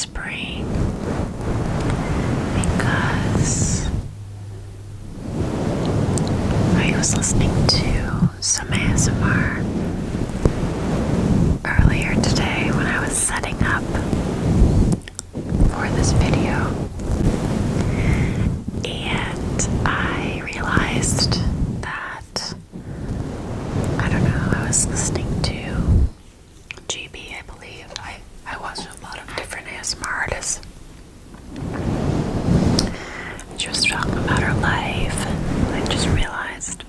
whispering because I was listening to some ASMR earlier today when I was setting up for this video, and I realized that, I don't know, I was listening to GB, I believe. I watch a lot of different ASMR artists. She was talking about her life, and I just realized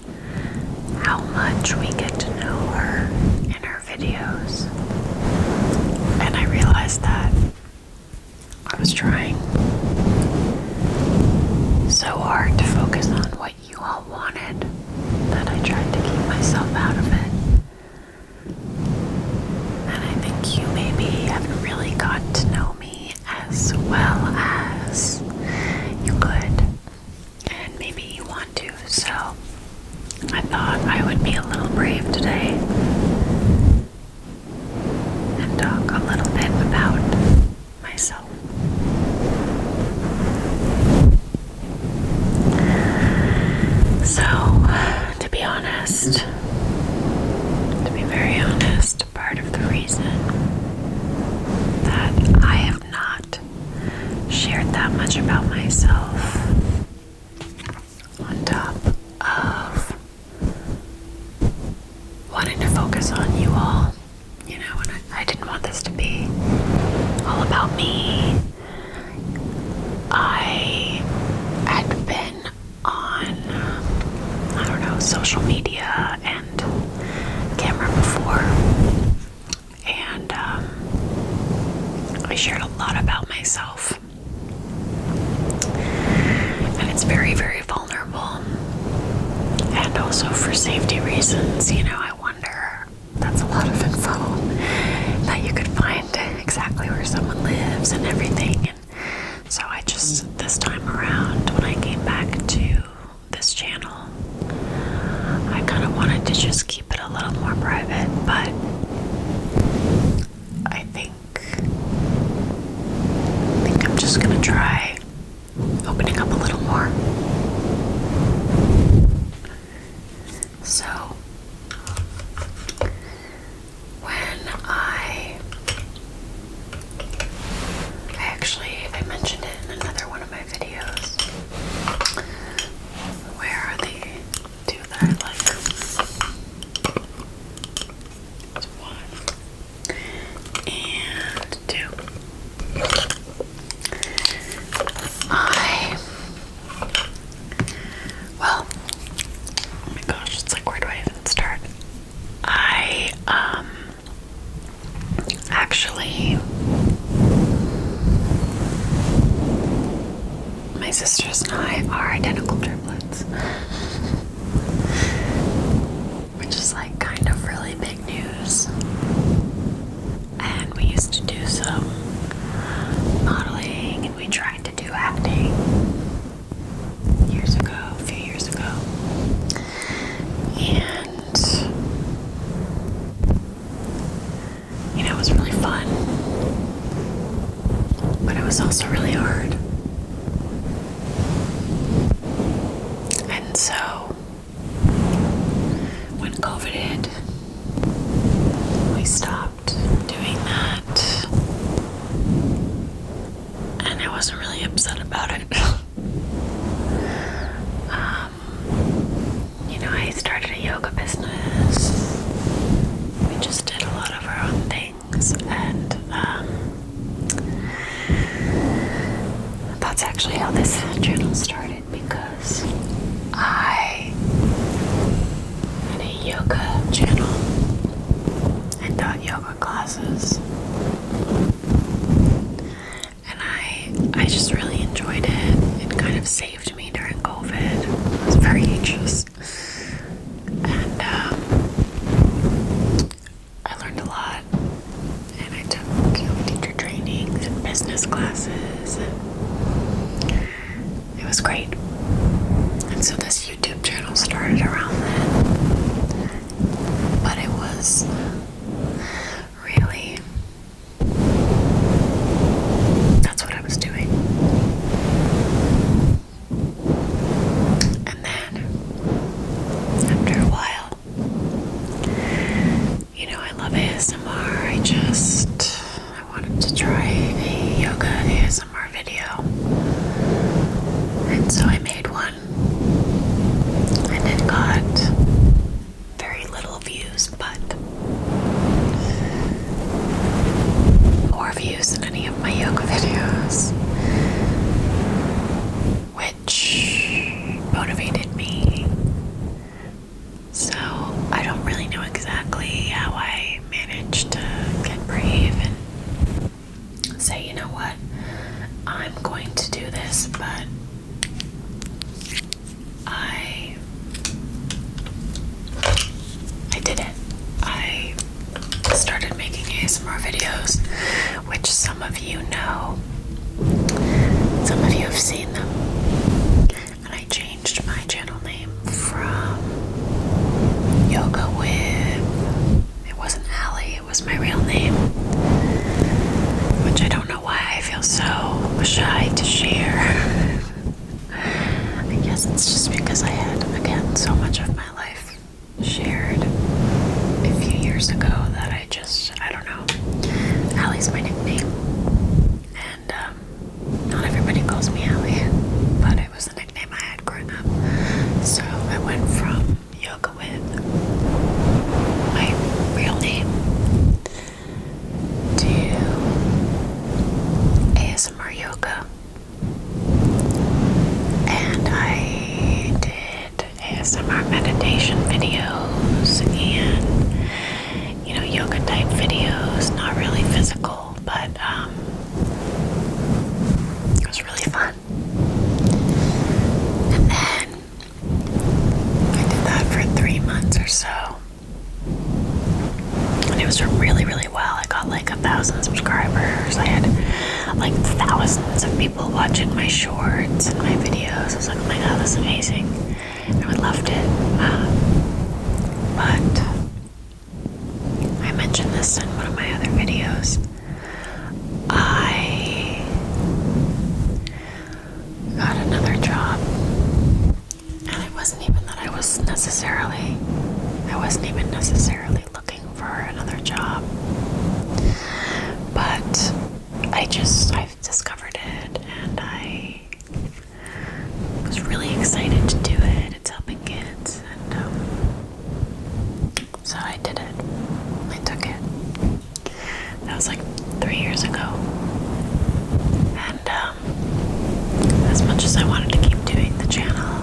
how much we get to know her in her videos. And I realized that I was trying so hard to focus on what you all wanted that I tried to keep myself out of it. And I think you maybe haven't really got to know me as well as you could, and maybe you want to. So I thought I would be a little brave today and talk a little bit about myself. So, to be honest, to be very honest, part of the reason that I have not shared that much about myself, on top of wanting to focus on you all, you know, and I didn't want this to be all about me. I had been on, I don't know, social media and camera before, and I shared a lot about myself, and it's very, very vulnerable, and also for safety reasons, you know, I wonder, that's a lot of info that you could find exactly where someone lives and everything. And so I just, this time around, when I came back to this channel, I kind of wanted to just keep it a little more private, but I think I'm just gonna try opening up a little more. So when I mentioned it in another one of my videos. Where are the two that I like? It's 1 and 2. Well, oh my gosh, it's like, where do I even start? I actually, my sisters and I are identical triplets, which is like kind of really big news. And we used to do some modeling, and we tried to do acting a few years ago. And, you know, it was really fun, but it was also really hard. And so, when COVID hit, we stopped doing that, and I wasn't really upset about it. You know, I started a yoga business. We just did a lot of our own things, and that's actually how this channel started, because I had a yoga channel and taught yoga classes, and I just really enjoyed it. It kind of saved me during COVID. I was very anxious, and I learned a lot, and I took, you know, teacher trainings and business classes, and it was great. And so this YouTube channel started around then, but it was really I'm going to do this, but I did it. I started making ASMR videos, which some of you know. Some of you have seen them. And I changed my channel name from Yoga with, it wasn't Allie, it was my real name, which I don't know why I feel so shy to share. I guess it's just because I had, again, so much of my life shared a few years ago that I don't know. Allie's my nickname. And not everybody calls me Allie, but it was the nickname I had growing up. So I went from Yoga with my real name to ASMR Yoga. And I did ASMR meditation videos and, you know, yoga type videos, not really physical, but it was really fun. And then I did that for 3 months or so. And it was really, really well. I got like 1,000 subscribers. I had like thousands of people watching my shorts and my videos. I was like, oh my god, that's amazing. And I loved it. But I mentioned this in one of my other videos. I got another job. And it wasn't even that I wasn't even necessarily looking for another job. But I've discovered it, and I was really excited to do it. It's helping kids, and so I did it. I took it. That was like 3 years ago. And as much as I wanted to keep doing the channel,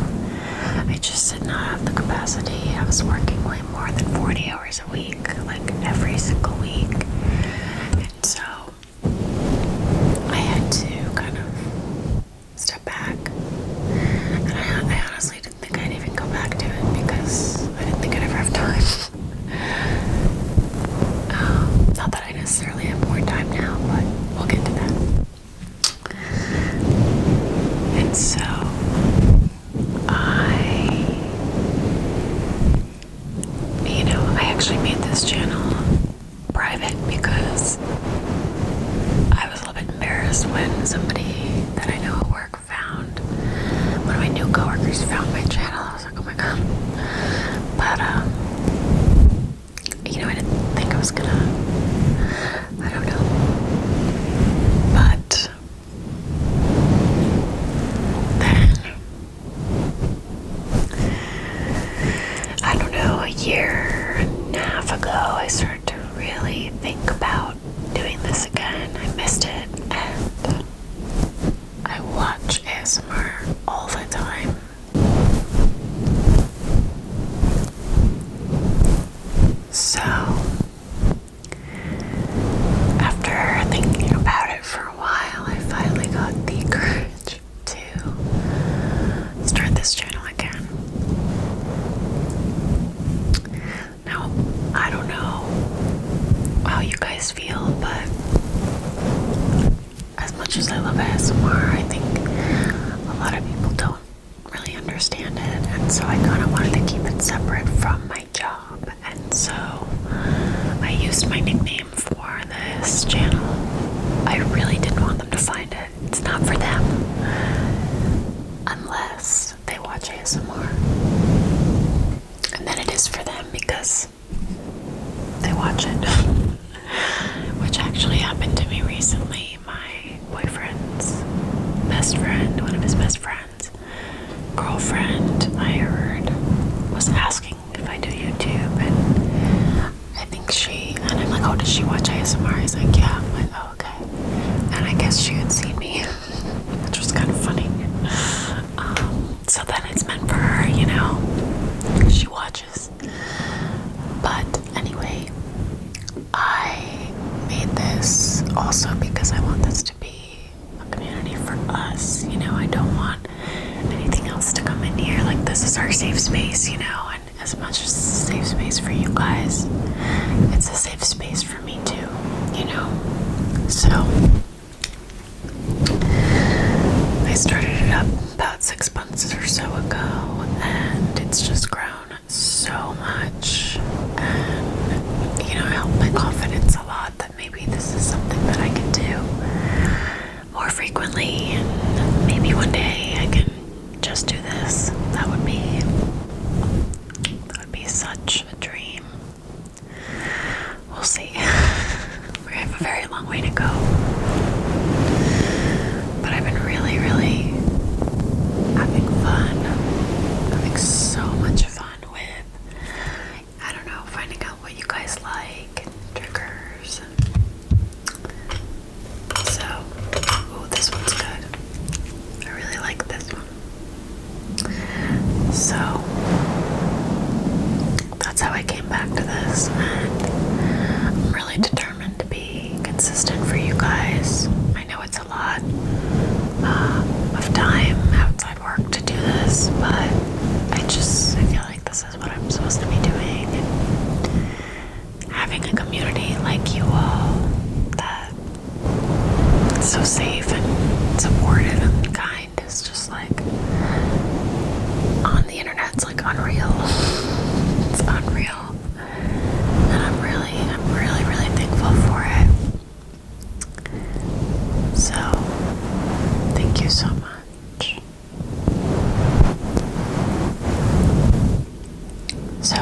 I just did not have the capacity. I was working way more than 40 hours a week, like every single week. And so I had to kind of step back. And I honestly didn't think I'd even go back to it because I didn't think I'd ever have time. Not that I necessarily have more time now, but we'll get to that. And so I actually made this channel private because I was a little bit embarrassed when somebody that I know at work found, one of my new coworkers found my channel. I was like, oh my god. But I didn't think I was gonna, I don't know. But then, I don't know, a year and a half ago, I started to really think about doing this again. I missed it, and I watch ASMR all the time. So, after thinking about it for a while, I finally got the courage to start this channel again. Now, I don't know how you guys feel, but as much as I love ASMR, I think a lot of people don't really understand it, and so I kind of wanted to keep it separate from my job, and so I used my nickname for this channel. I really didn't want them to find it. It's not for them, unless they watch ASMR, and then it is for them because they watch it. Which actually happened to me recently. My boyfriend's best friend, one of his best friends, girlfriend, I heard, was asking if I do YouTube, and I think and I'm like, oh, does she watch ASMR? He's like, yeah. I'm like, oh, okay. And I guess she had seen me, which was kind of funny. So then it's meant for her, she watches. But anyway, I made this also because I want this to be a community about 6 months or so ago, and it's just grown so much. And, you know, it helped my confidence a lot that maybe this is something that I can do more frequently, and maybe one day I can just do this. That would be such a dream. We'll see. We have a very long way to go. But I've been really, really having fun. Having so much fun with, I don't know, finding out what you guys like and triggers. And so, oh, this one's good. I really like this one. So, that's how I came back to this, and I'm really determined to be consistent for you guys. I know it's a lot of time outside work to do this, but I feel like this is what I'm supposed to be doing, and having a community like you all that is so safe and supportive and kind is just like, on the internet, it's like unreal. It's unreal. And I'm really, really thankful for it. So, thank you so much. So,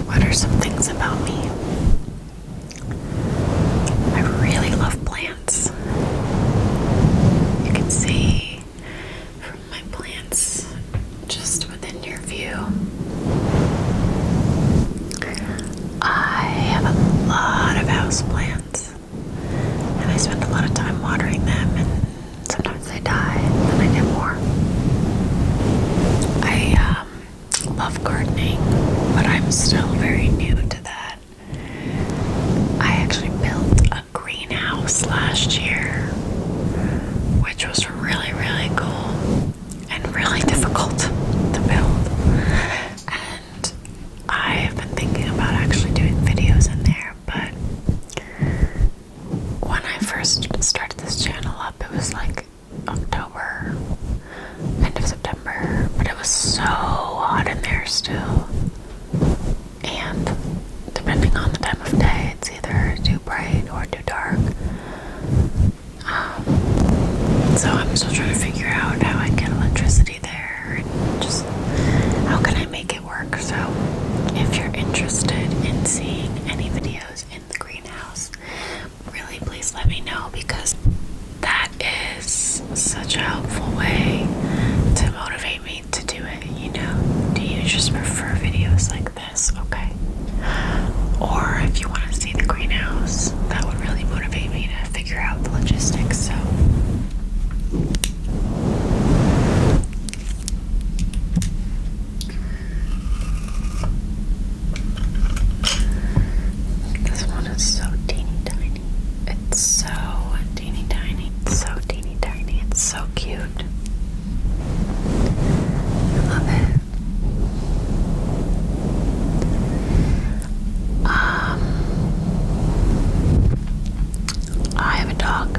what are some things about me? I really love plants. You can see from my plants just within your view. I have a lot of house plants, and I spend a lot of time watering them, and sometimes they die, and then I get more. I love gardening, but I'm still very new to that. I actually built a greenhouse last year, which was really, really cool and really difficult to build. And I have been thinking about actually doing videos in there, but when I first started this channel up, it was like October, end of September, but it was so hot in there still. And depending on the time of day, it's either too bright or too dark. So I'm still trying to figure out how I get electricity there and just how can I make it work. So if you're interested in seeing any videos in the greenhouse, really please let me know, because that is such a helpful way to motivate me to do it. You know, do you just prefer videos like this? Okay. Or if you want to see the greenhouse, that would really motivate me to figure out the logistics. So this one is so teeny tiny. It's so teeny tiny. It's so teeny tiny. It's so cute. I love it. I have a dog.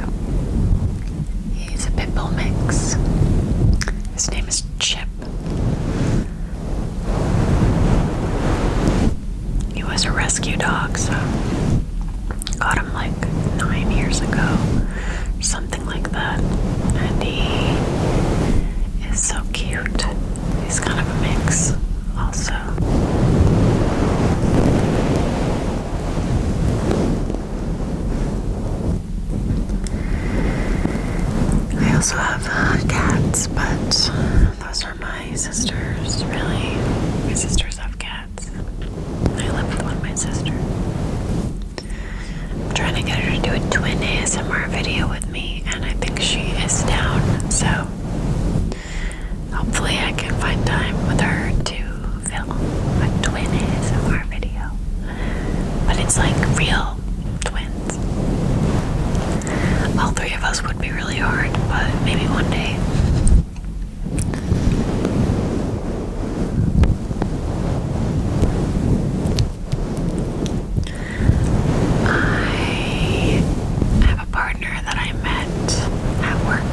He's a pit bull mix. His name is Chip. He was a rescue dog, so got him like 9 years ago, something like that. And he is so cute. He's kind of a mix also. I also have cats, but those are my sisters, really. My sisters have cats. I live with one of my sisters. I'm trying to get her to do a twin ASMR video with me, and I think she is down, so hopefully I can find time with her to film a twin ASMR video. But it's like real twins. All three of us would be really hard, but maybe one day. I have a partner that I met at work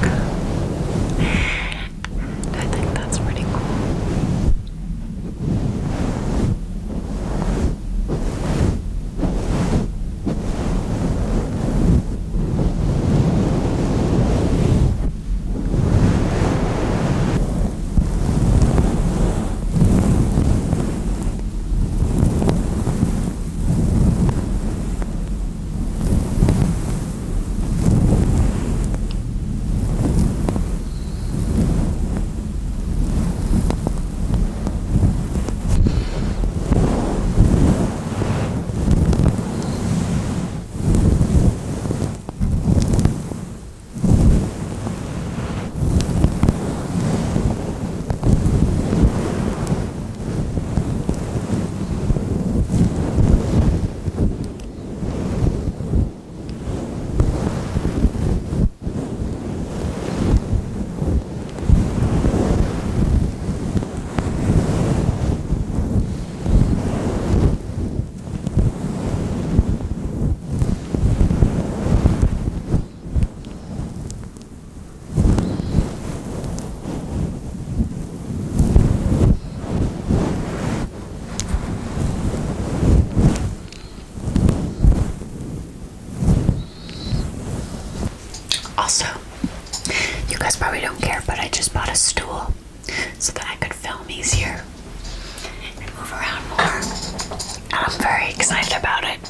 Also, you guys probably don't care, but I just bought a stool so that I could film easier and move around more. And I'm very excited about it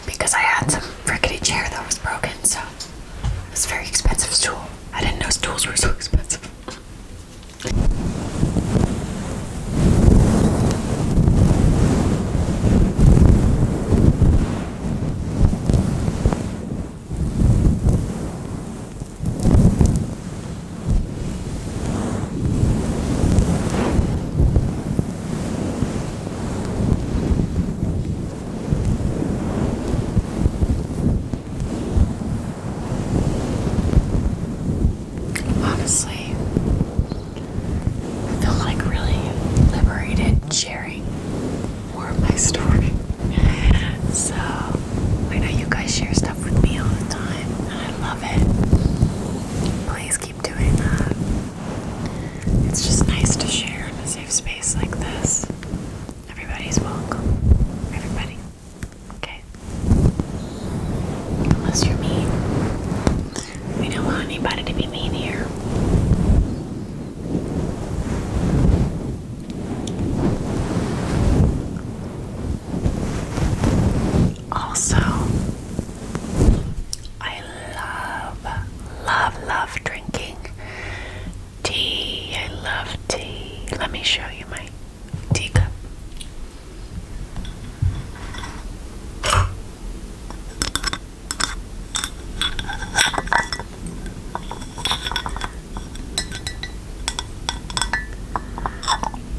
because I had some rickety chair that was broken, so it was a very expensive stool. I didn't know stools were so expensive. Honestly, I feel like really liberated sharing more of my story. So, I know you guys share stuff with me all the time, and I love it. Please keep doing that. It's just nice to share in a safe space like this. Everybody's welcome. Everybody. Okay? Unless you're mean. We don't want anybody to be mean here. Also, I love drinking tea. I love tea. Let me show you my teacup.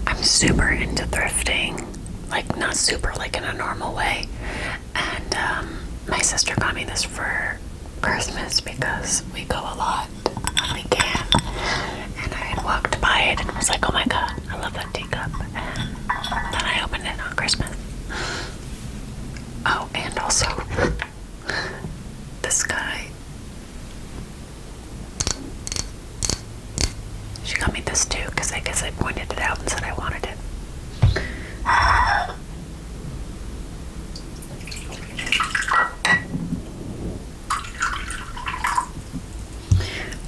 I'm super into thrifting, like not super, like in a normal way. And my sister got me this for Christmas because we go a lot when we can. And I had walked by it and was like, oh my god, I love that teacup. And then I opened it on Christmas. Oh, and also this guy. She got me this too because I guess I pointed it out and said I wanted it.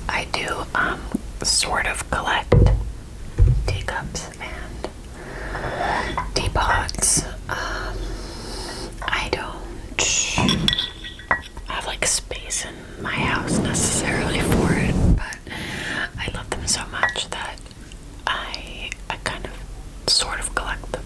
I do sort of collect teacups and teapots. I don't have like space in my house necessarily for it, but I love them so much that I kind of sort of collect them.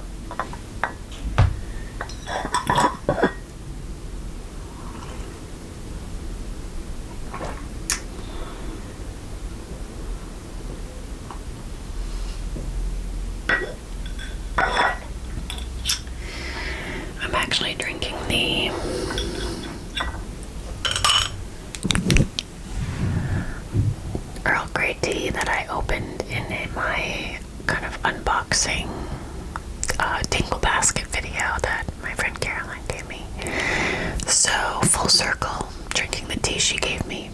I'm actually drinking the Earl Grey tea that I opened in my kind of unboxing Tingle basket video that my friend Caroline gave me. So, full circle, drinking the tea she gave me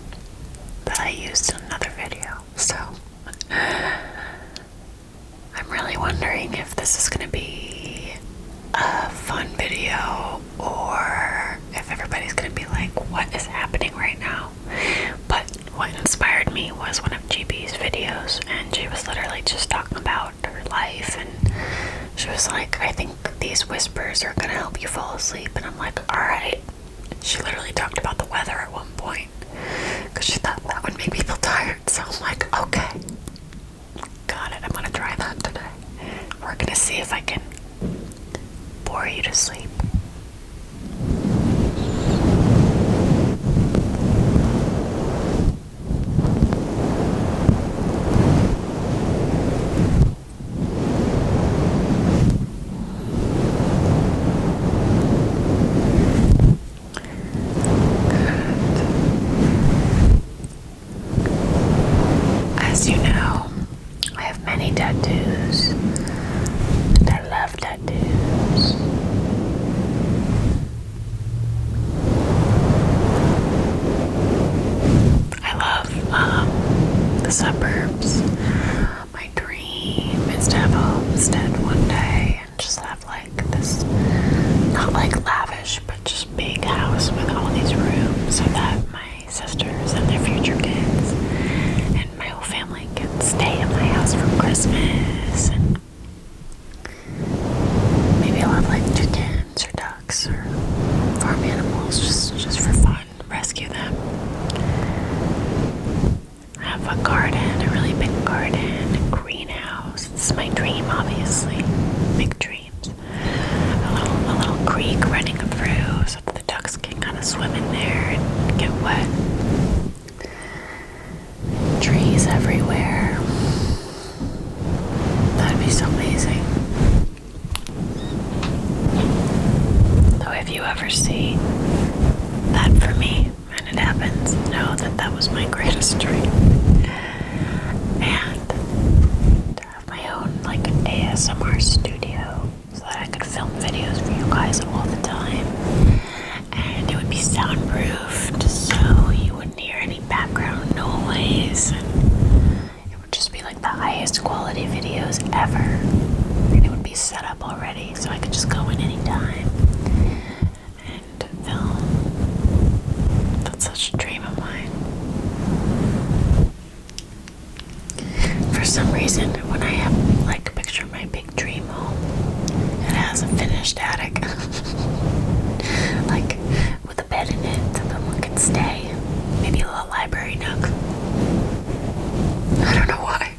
that I used in another video. So, I'm really wondering if this is going to be a fun video or if everybody's going to be like, what is happening right now? But what inspired me was one of GB's videos, and she was literally just talking about her life, and she was like, I think these whispers are going to help you fall asleep. And I'm like, alright. She literally talked about the weather at one point because she thought that would make people tired. So I'm like, okay, got it. I'm going to try that today. We're going to see if I can bore you to sleep. As you know, I have many tattoos, and I love tattoos. I love the suburbs. My dream is to have a homestead one day and just have like this, not like lavish, but just big house with all these rooms so that my sisters and their friends know that that was my greatest dream. And to have my own like ASMR studio so that I could film videos for you guys all the time. And it would be soundproofed so you wouldn't hear any background noise. And it would just be like the highest quality videos ever. And it would be set up already so I could just go in anytime and film. That's such a dream of mine. For some reason, when I have like picture my big dream home, it has a finished attic. Like with a bed in it so that one can stay. Maybe a little library nook. I don't know why.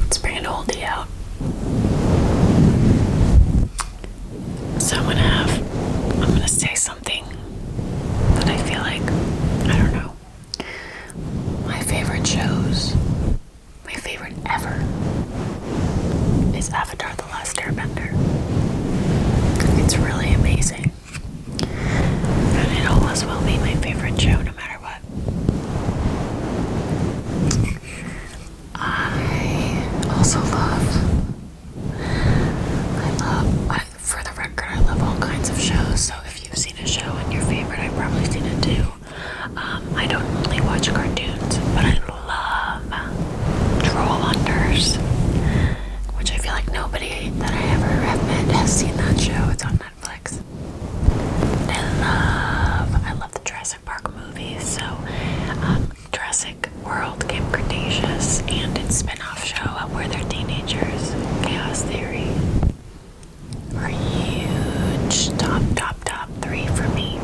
Let's bring an oldie out. So I'm gonna say something that I feel like, I don't know, my favorite shows, my favorite ever, is Avatar: The Last Airbender. It's really amazing. And it always will be my favorite show no matter what. I also for the record, I love all kinds of shows, so if you've seen a show and your favorite, I've probably seen it too. I don't only watch cartoons, but I love Troll Hunters, which I feel like nobody that I ever have met has seen that show. It's on Netflix. I love the Jurassic Park movies, so Jurassic World, Camp Cretaceous, and its spin-off show where they're teenagers, Chaos Theory, are huge top 3 for me.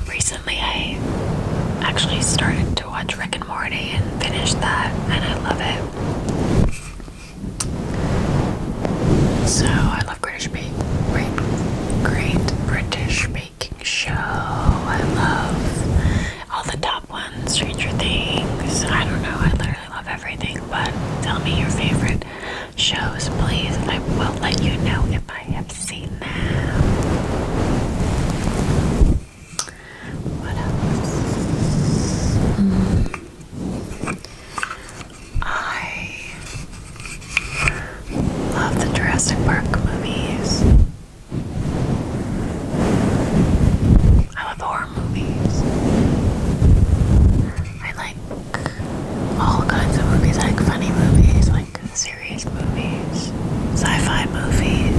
Recently I actually started to watch Rick and Morty and finished that, and I love it. So I love Great British Baking Show. I love all the top ones, Stranger Things. I don't know, I literally love everything, but tell me your favorite shows, please. I will let you know if I have seen them. What else? I love the Jurassic Park movies. I love horror movies. I like all kinds of movies. I like funny movies, like serious movies, sci-fi movies.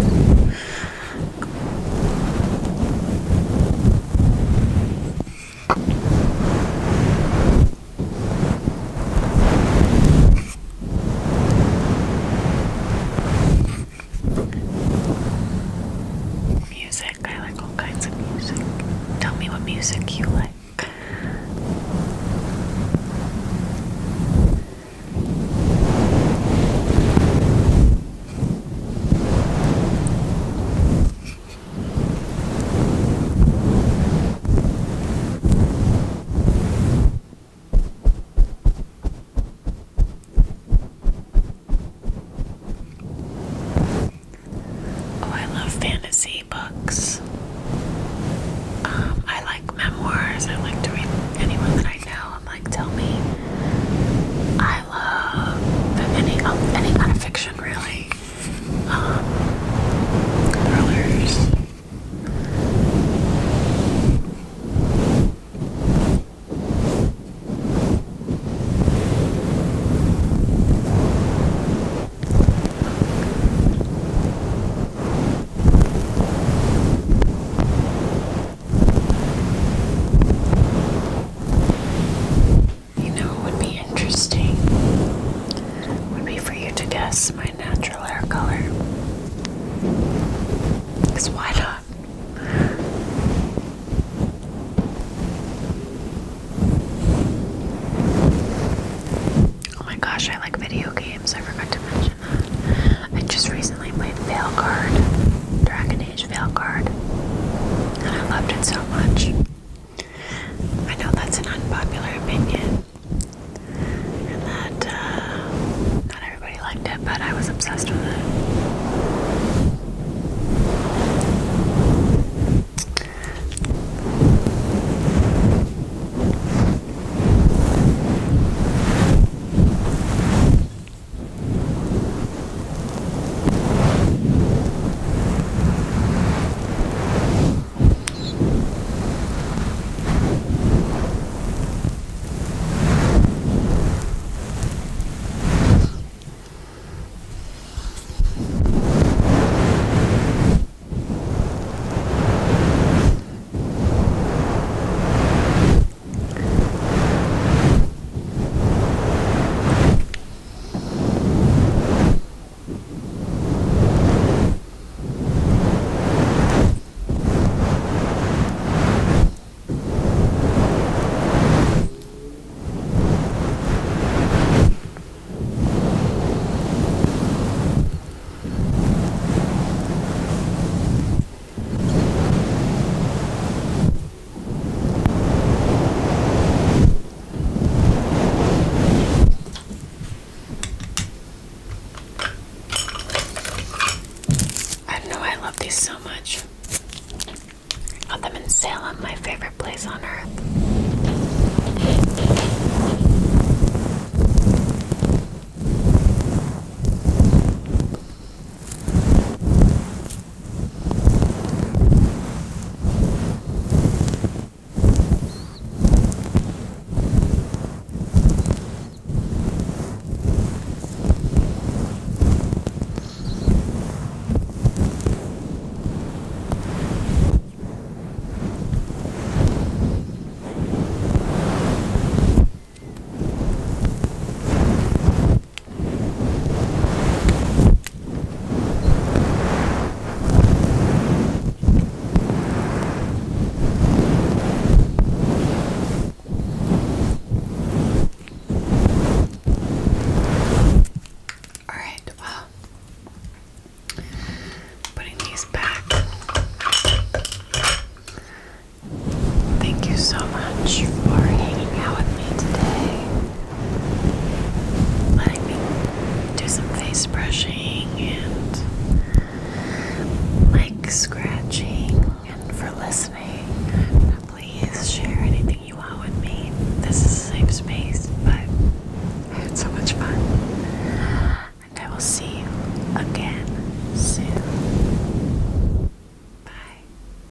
Music, I like all kinds of music. Tell me what music you like. Oh, I love fantasy books. I like memoirs. I like to read anyone that I know. I'm like, tell me. I love any kind of fiction, really. Thrillers. You know what would be interesting? Would be for you to guess my natural hair color. Because why not? Oh my god. gosh, I like video games. I forgot to mention that. I just recently played Veilguard, Dragon Age Veilguard, and I loved it so much. I know that's an unpopular opinion, and that not everybody liked it, but I was obsessed with it. So much. Got them in Salem, my favorite place on earth. So much for hanging out with me today, letting me do some face brushing and mic scratching.